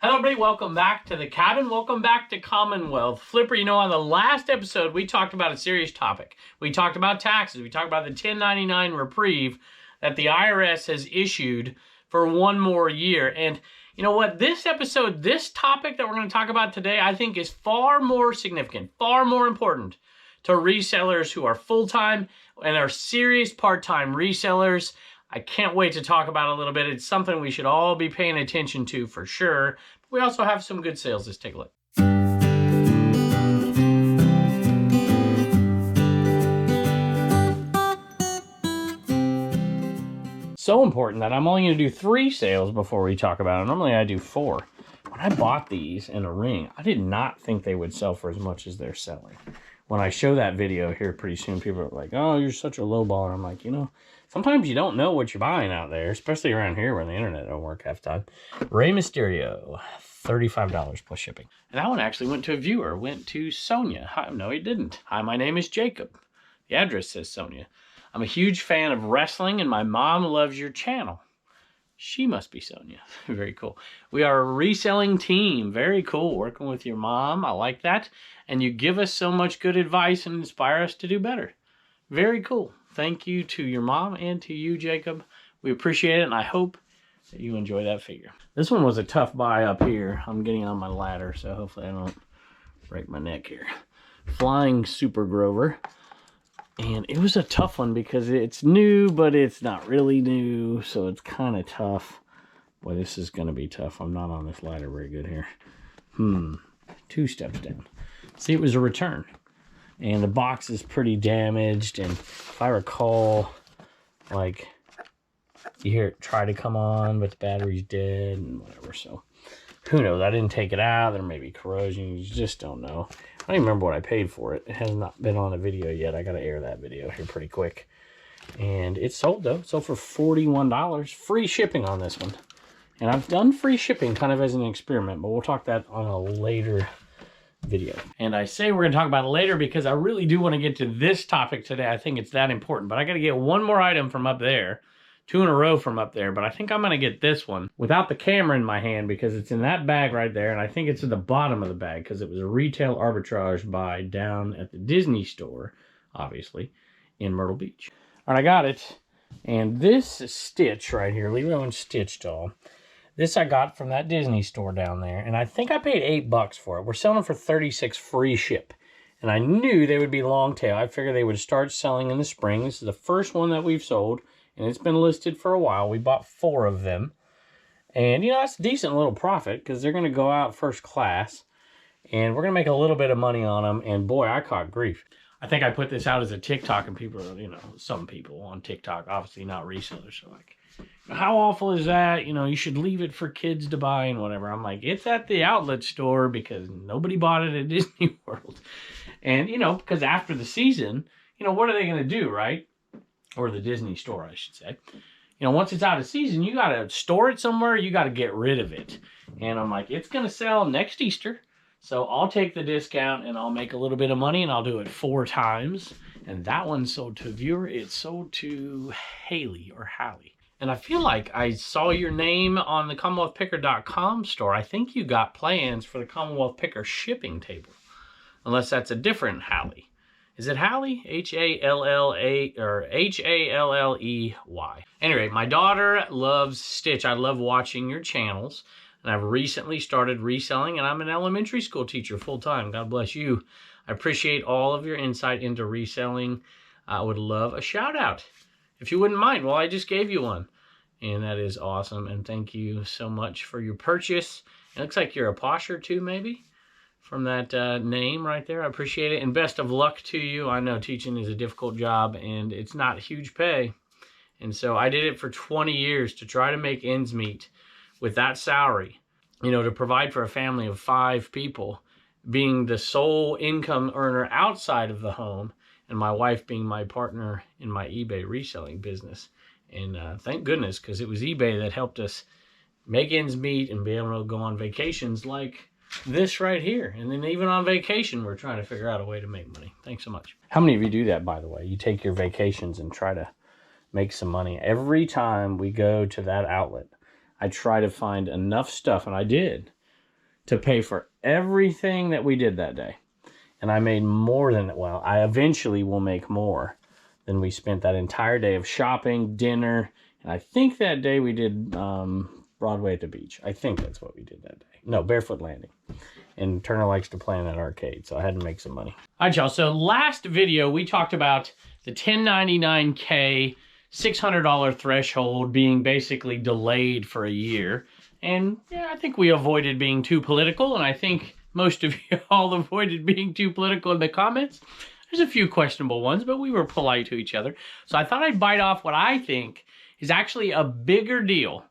Hello everybody, welcome back to the cabin. Welcome back to Commonwealth. Flipper, you know, on the last episode, we talked about a serious topic. We talked about taxes. We talked about the 1099 reprieve that the IRS has issued for one more year. And you know what? This episode, this topic that we're going to talk about today, I think is far more significant, far more important to resellers who are full-time and are serious part-time resellers. I can't wait to talk about it a little bit. It's something we should all be paying attention to for sure. We also have some good sales. Let's take a look. So important that I'm only going to do 3 sales before we talk about it. Normally I do 4. When I bought these in a ring, I did not think they would sell for as much as they're selling. When I show that video here pretty soon, people are like, oh, you're such a low baller. I'm like, you know, sometimes you don't know what you're buying out there, especially around here where the internet don't work half the time. Rey Mysterio, $35 plus shipping. And that one actually went to a viewer, went to Sonia. Hi, no, it didn't. Hi, my name is Jacob. The address says Sonia. I'm a huge fan of wrestling and my mom loves your channel. She must be Sonia. Very cool. We are a reselling team. Very cool. Working with your mom. I like that. And you give us so much good advice and inspire us to do better. Very cool. Thank you to your mom and to you, Jacob. We appreciate it, and I hope that you enjoy that figure. This one was a tough buy up here. I'm getting on my ladder, so hopefully I don't break my neck here. Flying Super Grover. And it was a tough one because it's new, but it's not really new, so it's kind of tough. Boy, this is going to be tough. I'm not on this ladder very good here. 2 steps down. See, it was a return. And the box is pretty damaged, and if I recall, like, you hear it try to come on, but the battery's dead and whatever, so who knows? I didn't take it out. There may be corrosion. You just don't know. I don't even remember what I paid for it. It has not been on a video yet. I got to air that video here pretty quick. And it sold, though. It sold for $41. Free shipping on this one. And I've done free shipping kind of as an experiment, but we'll talk that on a later video. And I say we're going to talk about it later because I really do want to get to this topic today. I think it's that important. But I got to get one more item from up there. 2 in a row from up there, but I think I'm going to get this one without the camera in my hand because it's in that bag right there, and I think it's at the bottom of the bag because it was a retail arbitrage buy down at the Disney store, obviously, in Myrtle Beach. All right, I got it, and this stitch right here, Leo and Stitch doll, this I got from that Disney store down there, and I think I paid $8 for it. We're selling it for $36 free ship, and I knew they would be long tail. I figured they would start selling in the spring. This is the first one that we've sold. And it's been listed for a while. We bought 4 of them. And, you know, that's a decent little profit because they're going to go out first class. And we're going to make a little bit of money on them. And, boy, I caught grief. I think I put this out as a TikTok, and people are, you know, some people on TikTok, obviously not resellers, are like, how awful is that? You know, you should leave it for kids to buy and whatever. I'm like, it's at the outlet store because nobody bought it at Disney World. And, you know, because after the season, you know, what are they going to do, right? Or the Disney store, I should say. You know, once it's out of season, you got to store it somewhere. You got to get rid of it. And I'm like, it's going to sell next Easter. So I'll take the discount and I'll make a little bit of money and I'll do it 4 times. And that one sold to a viewer. It sold to Haley or Hallie. And I feel like I saw your name on the CommonwealthPicker.com store. I think you got plans for the Commonwealth Picker shipping table. Unless that's a different Hallie. Is it Hallie? H-A-L-L-A or H-A-L-L-E-Y. Anyway, my daughter loves Stitch. I love watching your channels. And I've recently started reselling, and I'm an elementary school teacher full-time. God bless you. I appreciate all of your insight into reselling. I would love a shout-out, if you wouldn't mind. Well, I just gave you one. And that is awesome. And thank you so much for your purchase. It looks like you're a posher too, maybe? From that name right there. I appreciate it. And best of luck to you. I know teaching is a difficult job and it's not huge pay. And so I did it for 20 years to try to make ends meet with that salary, you know, to provide for a family of 5 people, being the sole income earner outside of the home, and my wife being my partner in my eBay reselling business. And thank goodness, because it was eBay that helped us make ends meet and be able to go on vacations like this right here. And then even on vacation, we're trying to figure out a way to make money. Thanks so much. How many of you do that, by the way? You take your vacations and try to make some money. Every time we go to that outlet, I try to find enough stuff, and I did, to pay for everything that we did that day. And I made more than, well, I eventually will make more than we spent that entire day of shopping, dinner. And I think that day we did Broadway at the beach. I think that's what we did that day. No, Barefoot Landing. And Turner likes to play in that arcade, so I had to make some money. All right, y'all. So last video, we talked about the 1099K $600 threshold being basically delayed for a year. And yeah, I think we avoided being too political, and I think most of you all avoided being too political in the comments. There's a few questionable ones, but we were polite to each other. So I thought I'd bite off what I think is actually a bigger deal.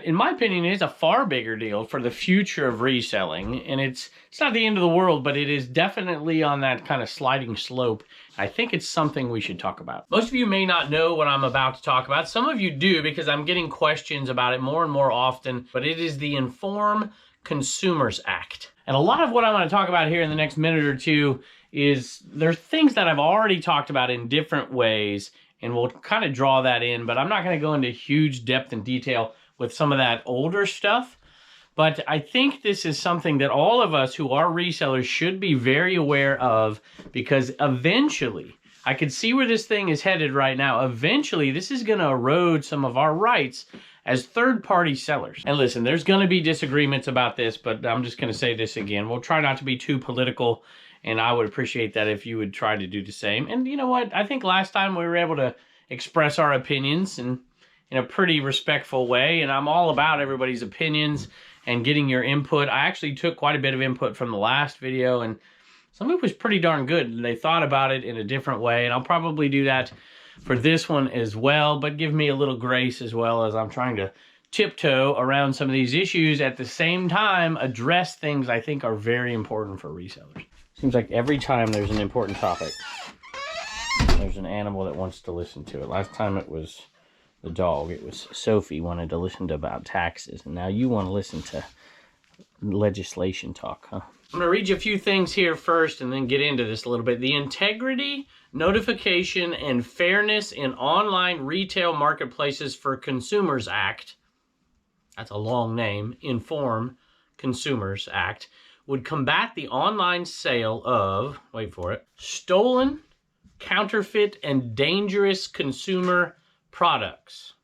In my opinion, it is a far bigger deal for the future of reselling. And it's not the end of the world, but it is definitely on that kind of sliding slope. I think it's something we should talk about. Most of you may not know what I'm about to talk about. Some of you do, because I'm getting questions about it more and more often. But it is the Inform Consumers Act. And a lot of what I'm going to talk about here in the next minute or two is there's things that I've already talked about in different ways. And we'll kind of draw that in. But I'm not going to go into huge depth and detail with some of that older stuff. But I think this is something that all of us who are resellers should be very aware of, because eventually, I can see where this thing is headed right now. Eventually, this is going to erode some of our rights as third-party sellers. And listen, there's going to be disagreements about this, but I'm just going to say this again. We'll try not to be too political, and I would appreciate that if you would try to do the same. And you know what? I think last time we were able to express our opinions and in a pretty respectful way, and I'm all about everybody's opinions and getting your input. I actually took quite a bit of input from the last video, and some of it was pretty darn good. They thought about it in a different way, and I'll probably do that for this one as well, but give me a little grace as well, as I'm trying to tiptoe around some of these issues, at the same time address things I think are very important for resellers. Seems like every time there's an important topic, there's an animal that wants to listen to it. Last time it was the dog. It was Sophie wanted to listen to about taxes, and now you want to listen to legislation talk, huh? I'm going to read you a few things here first and then get into this a little bit. The Integrity, Notification, and Fairness in Online Retail Marketplaces for Consumers Act, that's a long name, Inform Consumers Act, would combat the online sale of, wait for it, stolen, counterfeit, and dangerous consumer products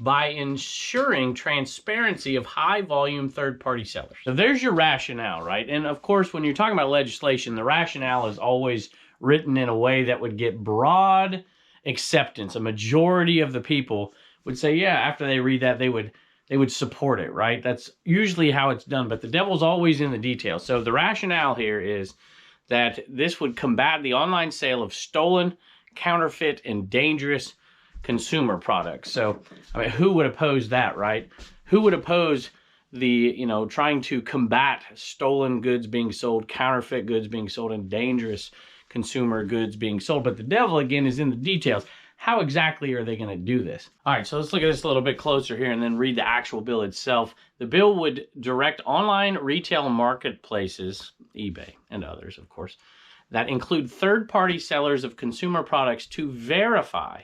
by ensuring transparency of high-volume third-party sellers. So there's your rationale, right? And of course, when you're talking about legislation, the rationale is always written in a way that would get broad acceptance. A majority of the people would say, yeah, after they read that, they would support it, right? That's usually how it's done, but the devil's always in the details. So the rationale here is that this would combat the online sale of stolen, counterfeit, and dangerous consumer products. So, I mean, who would oppose that, right? Who would oppose the, trying to combat stolen goods being sold, counterfeit goods being sold, and dangerous consumer goods being sold? But the devil, again, is in the details. How exactly are they going to do this? All right, so let's look at this a little bit closer here and then read the actual bill itself. The bill would direct online retail marketplaces, eBay and others, of course, that include third-party sellers of consumer products to verify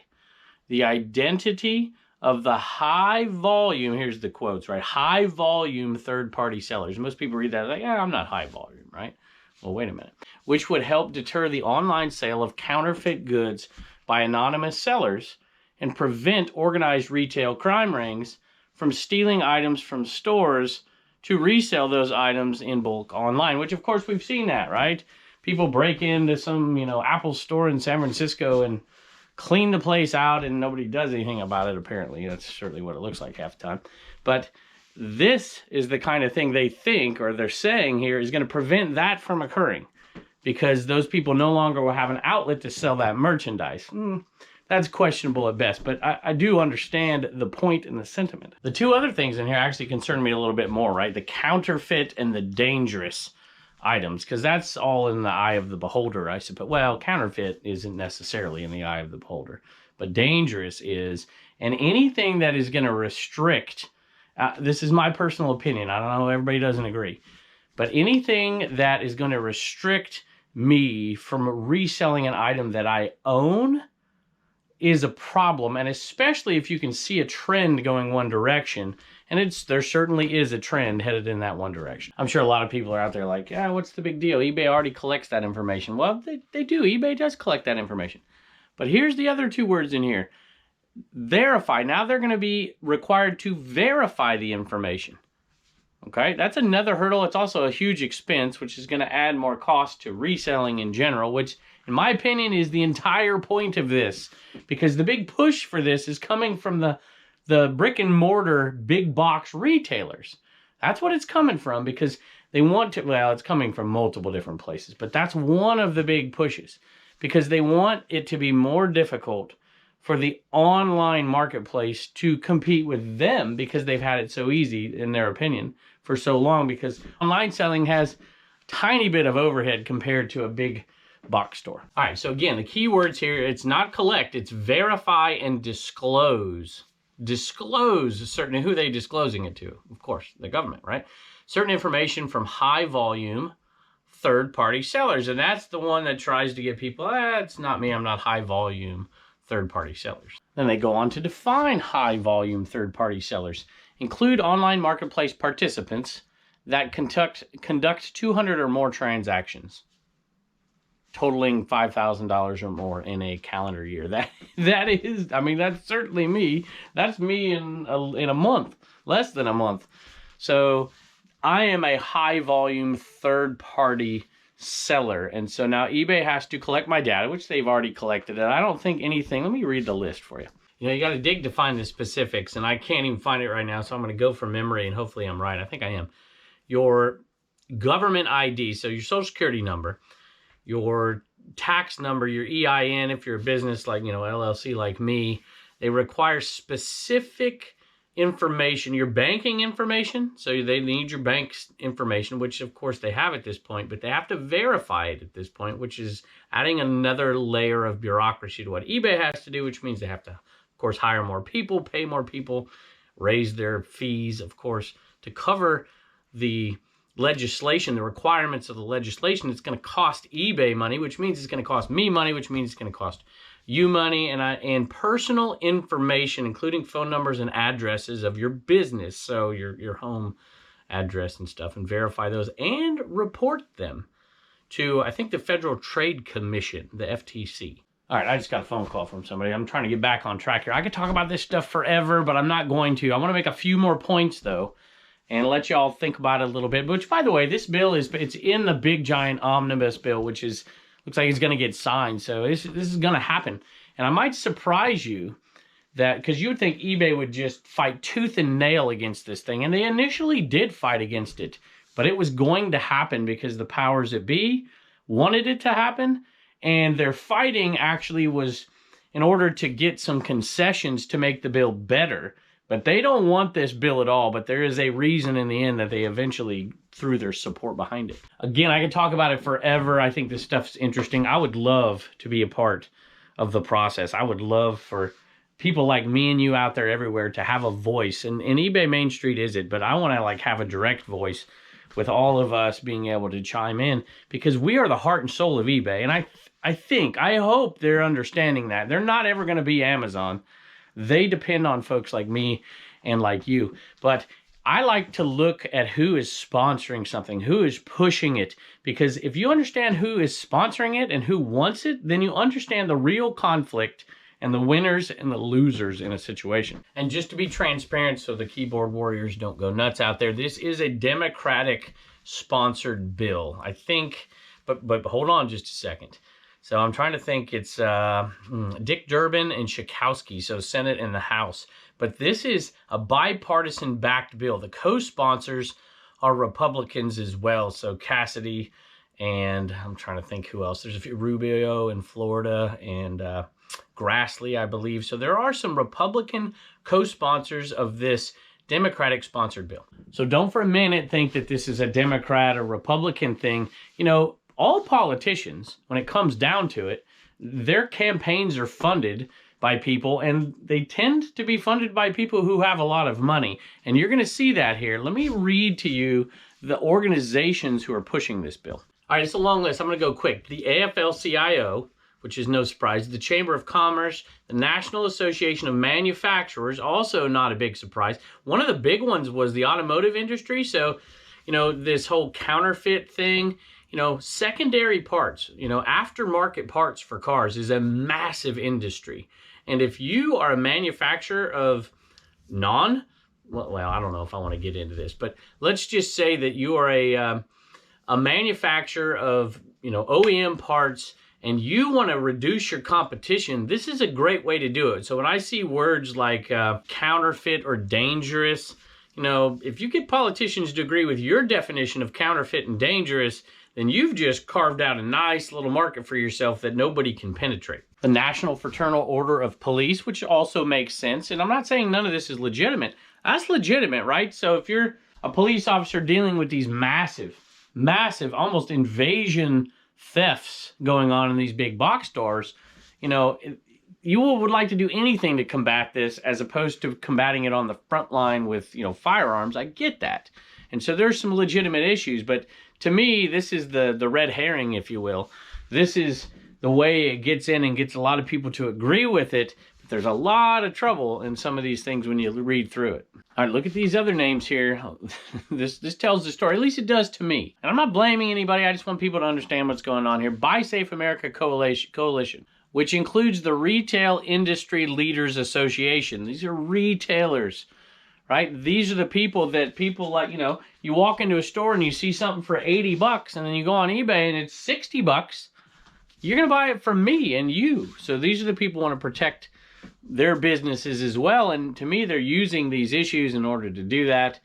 the identity of the high volume, here's the quotes, right? High volume third-party sellers. Most people read that like, yeah, I'm not high volume, right? Well, wait a minute. Which would help deter the online sale of counterfeit goods by anonymous sellers and prevent organized retail crime rings from stealing items from stores to resell those items in bulk online, which of course we've seen that, right? People break into some, Apple store in San Francisco and clean the place out and nobody does anything about it, apparently. That's certainly what it looks like half the time. But this is the kind of thing they think, or they're saying here, is going to prevent that from occurring, because those people no longer will have an outlet to sell that merchandise. That's questionable at best, but I do understand the point and the sentiment. The two other things in here actually concern me a little bit more, right? The counterfeit and the dangerous items, because that's all in the eye of the beholder, I suppose. Well, counterfeit isn't necessarily in the eye of the beholder, but dangerous is. And anything that is going to restrict, this is my personal opinion, I don't know, everybody doesn't agree, but anything that is going to restrict me from reselling an item that I own is a problem. And especially if you can see a trend going one direction And there certainly is a trend headed in that one direction. I'm sure a lot of people are out there like, yeah, what's the big deal? eBay already collects that information. Well, they do. eBay does collect that information. But here's the other two words in here. Verify. Now they're going to be required to verify the information. Okay, that's another hurdle. It's also a huge expense, which is going to add more cost to reselling in general, which in my opinion is the entire point of this, because the big push for this is coming from the brick and mortar big box retailers. That's what it's coming from, because they want to, well, it's coming from multiple different places, but that's one of the big pushes, because they want it to be more difficult for the online marketplace to compete with them, because they've had it so easy, in their opinion, for so long, because online selling has a tiny bit of overhead compared to a big box store. All right, so again, the key words here, it's not collect, it's verify and disclose. Disclose certain, who are they disclosing it to? Of course, the government, right? Certain information from high volume third-party sellers. And that's the one that tries to get people, it's not me, I'm not high volume third-party sellers. Then they go on to define high volume third-party sellers. Include online marketplace participants that conduct 200 or more transactions, totaling $5,000 or more in a calendar year. That is, I mean, that's certainly me. That's me in a month, less than a month. So I am a high volume third-party seller. And so now eBay has to collect my data, which they've already collected. And I don't think anything, let me read the list for you. You know, you got to dig to find the specifics, and I can't even find it right now. So I'm going to go from memory, and hopefully I'm right. I think I am. Your government ID, so your social security number, your tax number, your EIN, if you're a business like, you know, LLC like me, they require specific information, your banking information. So they need your bank's information, which of course they have at this point, but they have to verify it at this point, which is adding another layer of bureaucracy to what eBay has to do, which means they have to, of course, hire more people, pay more people, raise their fees, of course, to cover the legislation, the requirements of the legislation. It's going to cost eBay money, which means it's going to cost me money, which means it's going to cost you money, and personal information, including phone numbers and addresses of your business, so your home address and stuff, and verify those and report them to, I think, the Federal Trade Commission, the FTC. All right, I just got a phone call from somebody. I'm trying to get back on track here. I could talk about this stuff forever, but I'm not going to. I want to make a few more points, though, and let y'all think about it a little bit. Which, by the way, this bill it's in the big giant omnibus bill, which is looks like it's going to get signed. So this is going to happen, and I might surprise you that, because you would think eBay would just fight tooth and nail against this thing, and they initially did fight against it, but it was going to happen because the powers that be wanted it to happen, and their fighting actually was in order to get some concessions to make the bill better. But they don't want this bill at all, but there is a reason in the end that they eventually threw their support behind it. Again, I could talk about it forever. I think this stuff's interesting. I would love to be a part of the process. I would love for people like me and you out there everywhere to have a voice. And eBay Main Street is it, but I want to like have a direct voice with all of us being able to chime in, because we are the heart and soul of eBay. And I hope they're understanding that. They're not ever going to be Amazon. They depend on folks like me and like you. But I like to look at who is sponsoring something, who is pushing it. Because if you understand who is sponsoring it and who wants it, then you understand the real conflict and the winners and the losers in a situation. And just to be transparent so the keyboard warriors don't go nuts out there, this is a Democratic sponsored bill, I think. But hold on just a second. So I'm trying to think, it's Dick Durbin and Schakowsky, so Senate and the House. But this is a bipartisan backed bill. The co-sponsors are Republicans as well. So Cassidy and I'm trying to think who else. There's a few, Rubio in Florida and Grassley, I believe. So there are some Republican co-sponsors of this Democratic sponsored bill. So don't for a minute think that this is a Democrat or Republican thing. You know, all politicians, when it comes down to it, their campaigns are funded by people, and they tend to be funded by people who have a lot of money. And you're going to see that here. Let me read to you the organizations who are pushing this bill. All right, it's a long list. I'm going to go quick. The AFL-CIO, which is no surprise, the Chamber of Commerce, the National Association of Manufacturers, also not a big surprise. One of the big ones was the automotive industry. So, you know, this whole counterfeit thing, you know, secondary parts, you know, aftermarket parts for cars is a massive industry. And if you are a manufacturer of well, I don't know if I want to get into this, but let's just say that you are a manufacturer of, you know, OEM parts, and you want to reduce your competition, this is a great way to do it. So when I see words like counterfeit or dangerous, you know, if you get politicians to agree with your definition of counterfeit and dangerous, then you've just carved out a nice little market for yourself that nobody can penetrate. The National Fraternal Order of Police, which also makes sense. And I'm not saying none of this is legitimate. That's legitimate, right? So if you're a police officer dealing with these massive, almost invasion thefts going on in these big box stores, you know, you would like to do anything to combat this as opposed to combating it on the front line with, you know, firearms. I get that. And so there's some legitimate issues, but to me, this is the red herring, if you will. This is the way it gets in and gets a lot of people to agree with it. But there's a lot of trouble in some of these things when you read through it. All right, look at these other names here. This tells the story, at least it does to me. And I'm not blaming anybody. I just want people to understand what's going on here. Buy Safe America Coalition, which includes the Retail Industry Leaders Association. These are retailers, right? These are the people that people like, you know, you walk into a store and you see something for 80 bucks and then you go on eBay and it's 60 bucks. You're going to buy it from me and you. So these are the people who want to protect their businesses as well. And to me, they're using these issues in order to do that.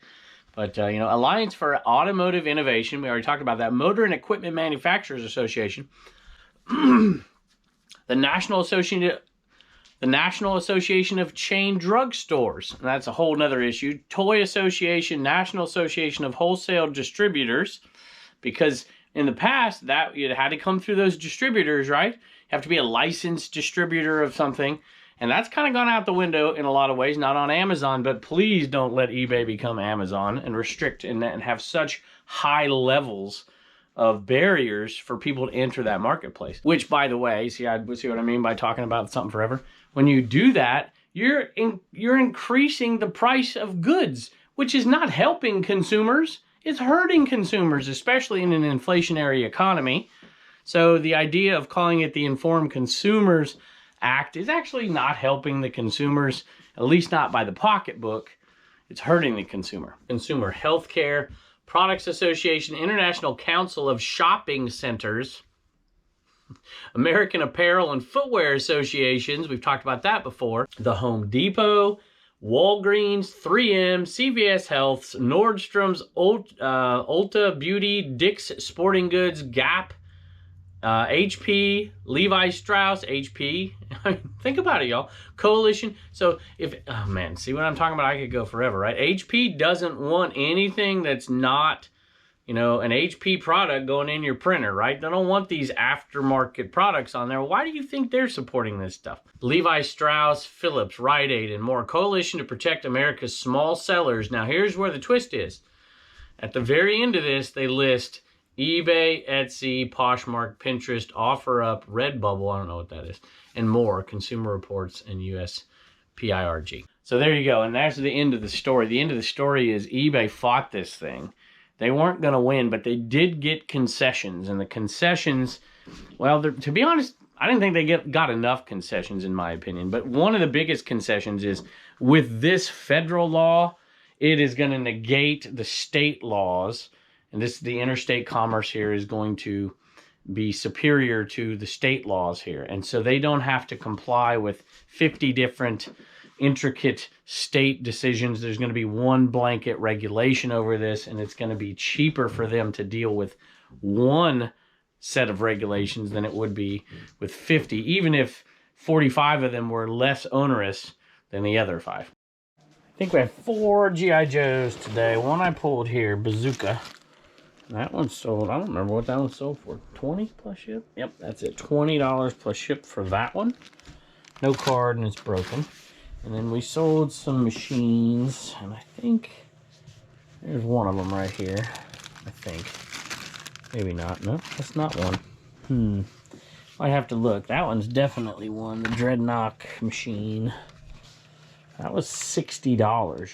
But, you know, Alliance for Automotive Innovation, we already talked about that. Motor and Equipment Manufacturers Association. The National Association of Chain Drug Stores. And that's a whole nother issue. Toy Association, National Association of Wholesale Distributors. Because in the past, that you had to come through those distributors, right? You have to be a licensed distributor of something. And that's kind of gone out the window in a lot of ways, not on Amazon, but please don't let eBay become Amazon and restrict and have such high levels of barriers for people to enter that marketplace. Which, by the way, see what I mean by talking about something forever? When you do that, you're increasing the price of goods, which is not helping consumers. It's hurting consumers, especially in an inflationary economy. So the idea of calling it the Informed Consumers Act is actually not helping the consumers, at least not by the pocketbook. It's hurting the consumer. Consumer Healthcare Products Association, International Council of Shopping Centers, American Apparel and Footwear Associations, we've talked about that before, the Home Depot, Walgreens, 3M, CVS Health, Nordstrom's, Ulta Beauty, Dick's Sporting Goods, Gap, HP, Levi Strauss, HP. Think about it, y'all. Coalition. So oh man, see what I'm talking about? I could go forever, right? HP doesn't want anything that's not, you know, an HP product going in your printer, right? They don't want these aftermarket products on there. Why do you think they're supporting this stuff? Levi Strauss, Phillips, Rite Aid, and more. Coalition to Protect America's Small Sellers. Now, here's where the twist is. At the very end of this, they list eBay, Etsy, Poshmark, Pinterest, OfferUp, Redbubble, I don't know what that is, and more, Consumer Reports, and USPIRG. So there you go, and that's the end of the story. The end of the story is eBay fought this thing. They weren't going to win, but they did get concessions, and the concessions, well, to be honest, I didn't think they got enough concessions, in my opinion, but one of the biggest concessions is, with this federal law, it is going to negate the state laws. And the interstate commerce here is going to be superior to the state laws here. And so they don't have to comply with 50 different intricate state decisions. There's going to be one blanket regulation over this, and it's going to be cheaper for them to deal with one set of regulations than it would be with 50, even if 45 of them were less onerous than the other 5. I think we have 4 G.I. Joes today. One I pulled here, Bazooka. That one sold, I don't remember what that one sold for. 20 plus ship? Yep, that's it. $20 plus ship for that one. No card and it's broken. And then we sold some machines, and I think there's one of them right here. I think. Maybe not. No, that's not one. I have to look. That one's definitely one. The Dreadnought machine. That was $60,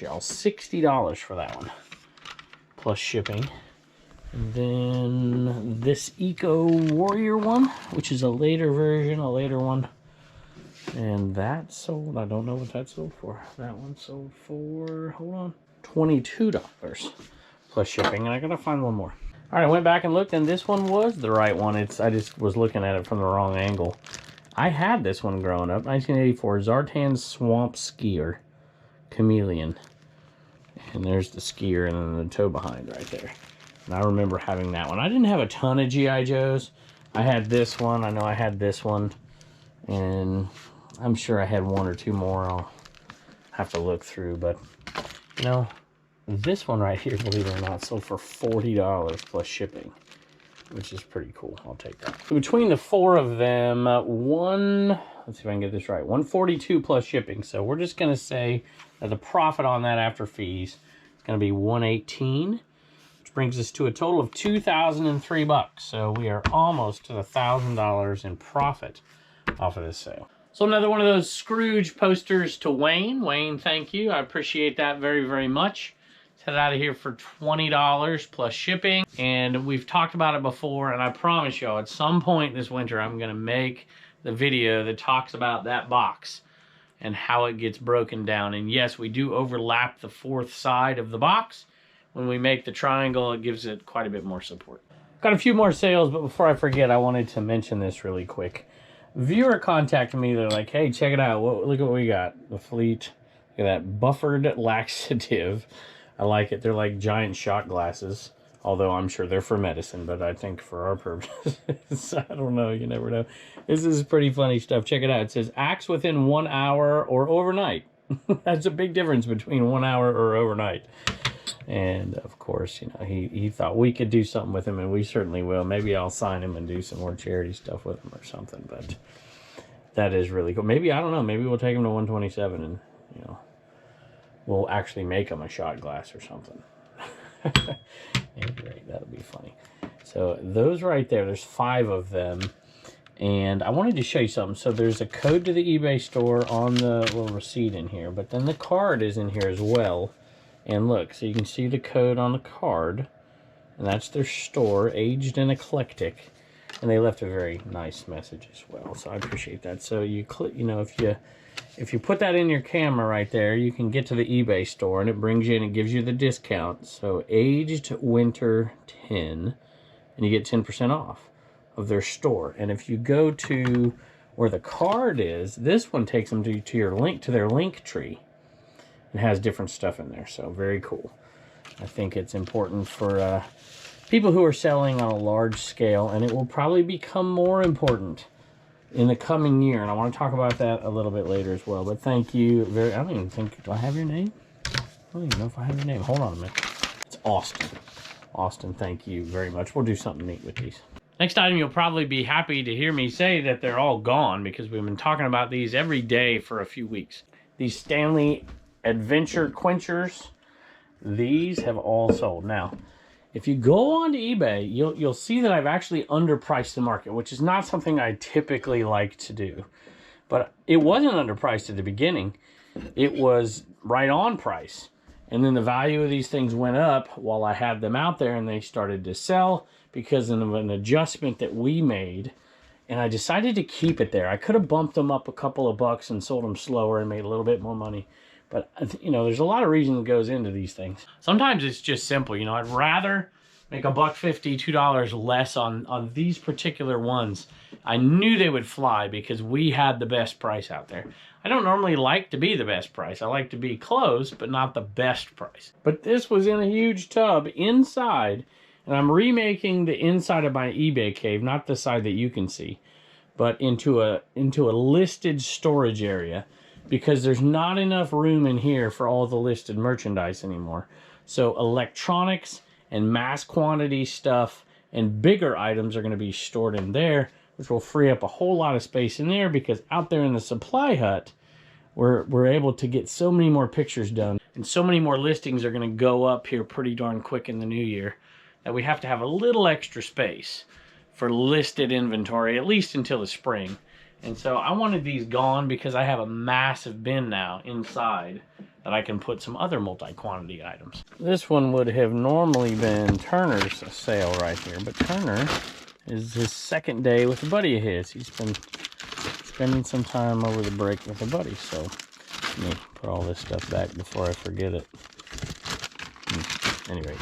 y'all. $60 for that one. Plus shipping. And then this Eco Warrior one, which is a later version, a later one. And that sold, I don't know what that sold for. That one sold for, hold on, $22 plus shipping. And I gotta find one more. All right, I went back and looked, and this one was the right one. I just was looking at it from the wrong angle. I had this one growing up, 1984, Zartan Swamp Skier Chameleon. And there's the skier and then the tow behind right there. And I remember having that one. I didn't have a ton of G.I. Joes. I had this one. I know I had this one. And I'm sure I had one or two more. I'll have to look through. But, you know, this one right here, believe it or not, sold for $40 plus shipping, which is pretty cool. I'll take that. So between the four of them, let's see if I can get this right, $142 plus shipping. So we're just going to say that the profit on that after fees is going to be $118, which brings us to a total of $2,003. So we are almost to $1,000 in profit off of this sale. So another one of those Scrooge posters to Wayne. Wayne, thank you. I appreciate that very, very much. Let's head out of here for $20 plus shipping. And we've talked about it before, and I promise y'all, at some point this winter, I'm going to make the video that talks about that box and how it gets broken down. And yes, we do overlap the fourth side of the box. When we make the triangle, it gives it quite a bit more support. Got a few more sales, but before I forget, I wanted to mention this really quick. Viewer contacted me. They're like, hey, check it out. Look at what we got. The Flyp. Look at that. Buffered laxative. I like it. They're like giant shot glasses. Although I'm sure they're for medicine, but I think for our purposes, I don't know. You never know. This is pretty funny stuff. Check it out. It says, acts within 1 hour or overnight. That's a big difference between 1 hour or overnight. And of course, you know, he thought we could do something with him, and we certainly will. Maybe I'll sign him and do some more charity stuff with him or something. But that is really cool. Maybe, I don't know, maybe we'll take him to 127 and, you know, we'll actually make him a shot glass or something. Anyway, that'll be funny. So those right there, there's 5 of them. And I wanted to show you something. So there's a code to the eBay store on the little receipt in here, but then the card is in here as well. And look, so you can see the code on the card, and that's their store, Aged and Eclectic, and they left a very nice message as well. So I appreciate that. So you click, you know, if you put that in your camera right there, you can get to the eBay store, and it brings you in and gives you the discount. So Aged Winter 10, and you get 10% off of their store. And if you go to where the card is, this one takes them to your link, to their link tree. It has different stuff in there, so very cool. I think it's important for people who are selling on a large scale, and it will probably become more important in the coming year. And I want to talk about that a little bit later as well. But thank you very. I don't even think. Do I have your name? I don't even know if I have your name. Hold on a minute. It's Austin. Austin, thank you very much. We'll do something neat with these. Next item, you'll probably be happy to hear me say that they're all gone, because we've been talking about these every day for a few weeks. These Stanley Adventure Quenchers, these have all sold. Now, if you go on to eBay, you'll see that I've actually underpriced the market, which is not something I typically like to do. But it wasn't underpriced at the beginning. It was right on price. And then the value of these things went up while I had them out there, and they started to sell because of an adjustment that we made. And I decided to keep it there. I could have bumped them up a couple of bucks and sold them slower and made a little bit more money. But, you know, there's a lot of reason that goes into these things. Sometimes it's just simple. You know, I'd rather make $1.50, $2 less on these particular ones. I knew they would fly because we had the best price out there. I don't normally like to be the best price. I like to be close, but not the best price. But this was in a huge tub inside, and I'm remaking the inside of my eBay cave, not the side that you can see, but into a listed storage area, because there's not enough room in here for all the listed merchandise anymore. So electronics and mass quantity stuff and bigger items are going to be stored in there, which will free up a whole lot of space in there, because out there in the supply hut, we're able to get so many more pictures done, and so many more listings are going to go up here pretty darn quick in the new year, that we have to have a little extra space for listed inventory, at least until the spring. And so I wanted these gone because I have a massive bin now inside that I can put some other multi-quantity items. This one would have normally been Turner's sale right here, but Turner is his second day with a buddy of his. He's been spending some time over the break with a buddy, so let me put all this stuff back before I forget it. Anyway,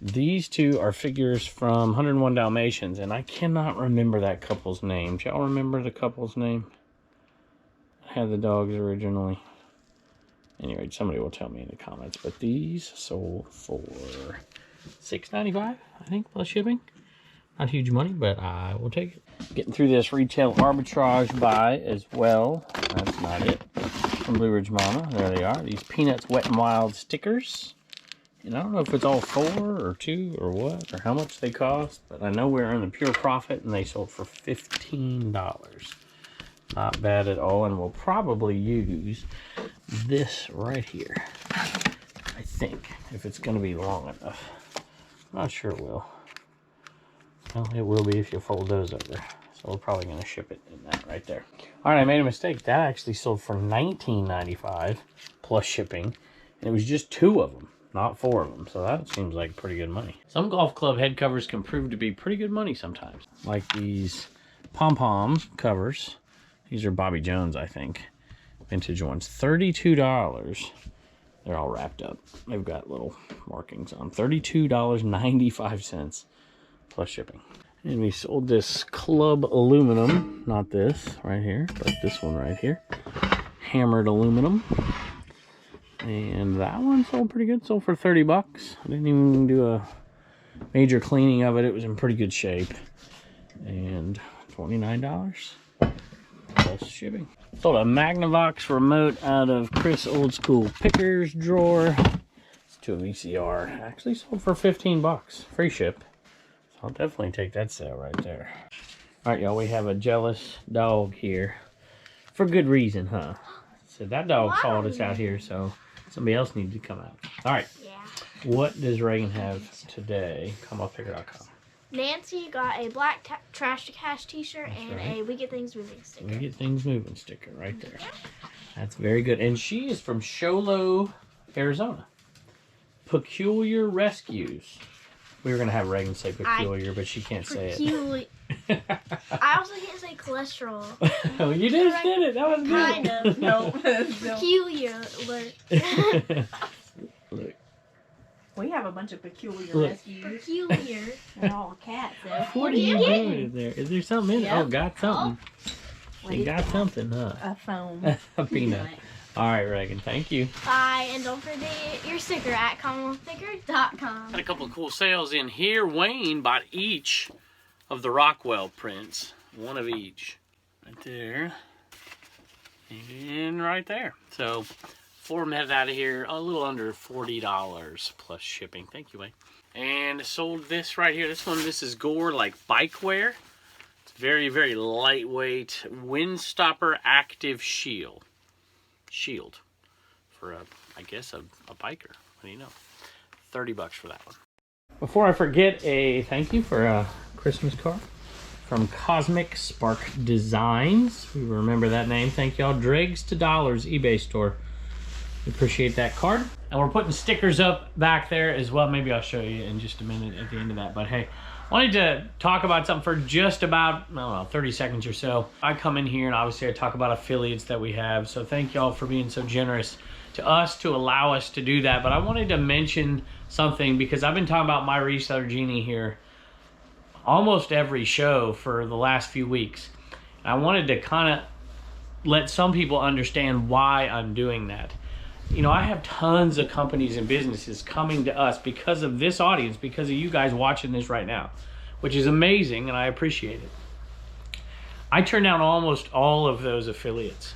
these two are figures from 101 Dalmatians, and I cannot remember that couple's name. Do y'all remember the couple's name? I had the dogs originally. Anyway, somebody will tell me in the comments. But these sold for $6.95, I think, plus shipping. Not huge money, but I will take it. Getting through this retail arbitrage buy as well. That's not it. From Blue Ridge Mama. There they are. These Peanuts Wet and Wild stickers. And I don't know if it's all 4 or 2 or what, or how much they cost. But I know we're in the pure profit, and they sold for $15. Not bad at all, and we'll probably use this right here. I think, if it's going to be long enough. I'm not sure it will. Well, it will be if you fold those over. So we're probably going to ship it in that right there. All right, I made a mistake. That actually sold for $19.95 plus shipping. And it was just 2 of them, not 4 of them. So that seems like pretty good money. Some golf club head covers can prove to be pretty good money sometimes. Like these pom-pom covers. These are Bobby Jones, I think. Vintage ones. $32. They're all wrapped up. They've got little markings on. $32.95 plus shipping. And we sold this club aluminum. Not this right here, but this one right here. Hammered aluminum. And that one sold pretty good. Sold for 30 bucks. I didn't even do a major cleaning of it. It was in pretty good shape. And $29 plus shipping. Sold a Magnavox remote out of Chris Old School Pickers drawer. It's to a VCR. Actually sold for 15 bucks. Free ship. So I'll definitely take that sale right there. All right, y'all, we have a jealous dog here. For good reason, huh? So that dog followed us out here, so somebody else needed to come out. All right. Yeah. What does Reagan have today? CommonwealthPicker.com. Nancy got a black Trash to Cash t-shirt and a We Get Things Moving sticker. We Get Things Moving sticker right there. That's very good. And she is from Sholo, Arizona. Peculiar Rescues. We were going to have Reagan say peculiar, but she can't say it. I also can't say cholesterol. Oh, you just did it. That was good. Kind of. No. Peculiar. Look. We have a bunch of peculiar rescues. Peculiar. They're all cats, though. What are you doing there? Is there something in it? Oh, got something. She got something, huh? A phone. A peanut. All right, Reagan. Thank you. Bye, and don't forget your sticker at CommonwealthPicker.com. Had a couple of cool sales in here. Wayne bought each of the Rockwell prints. One of each. Right there. And right there. So 4 of them headed out of here. A little under $40 plus shipping. Thank you, Wayne. And sold this right here. This is Gore like bike wear. It's very, very lightweight. Windstopper Active Shield. For I guess a biker. What do you know? 30 bucks for that one. Before I forget, a thank you for a Christmas card from Cosmic Spark Designs. We remember that name. Thank y'all. Dregs to Dollars eBay store. We appreciate that card. And we're putting stickers up back there as well. Maybe I'll show you in just a minute at the end of that. But hey, wanted to talk about something for just about, I don't know, 30 seconds or so. I come in here and obviously I talk about affiliates that we have. So thank y'all for being so generous to us to allow us to do that. But I wanted to mention something because I've been talking about my reseller Genie here almost every show for the last few weeks. And I wanted to kind of let some people understand why I'm doing that. You know, I have tons of companies and businesses coming to us because of this audience, because of you guys watching this right now, which is amazing, and I appreciate it. I turn down almost all of those affiliates,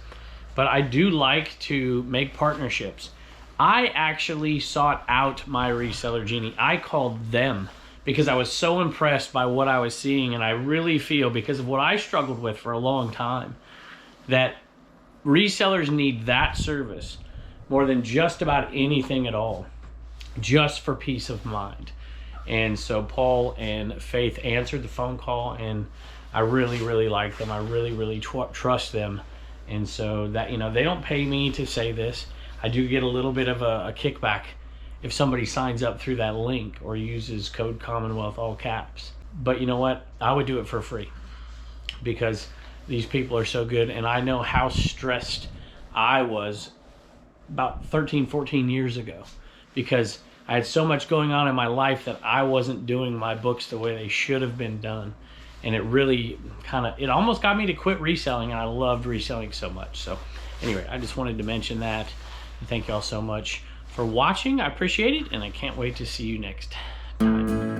but I do like to make partnerships. I actually sought out my reseller Genie. I called them because I was so impressed by what I was seeing, and I really feel, because of what I struggled with for a long time, that resellers need that service more than just about anything at all, just for peace of mind. And so Paul and Faith answered the phone call, and I really, really like them. I really, really trust them. And so that, you know, they don't pay me to say this. I do get a little bit of a kickback if somebody signs up through that link or uses code Commonwealth, all caps. But you know what? I would do it for free because these people are so good. And I know how stressed I was about 13, 14 years ago because I had so much going on in my life that I wasn't doing my books the way they should have been done. And it really it almost got me to quit reselling, and I loved reselling so much. So anyway, I just wanted to mention that. And thank you all so much for watching. I appreciate it, and I can't wait to see you next time.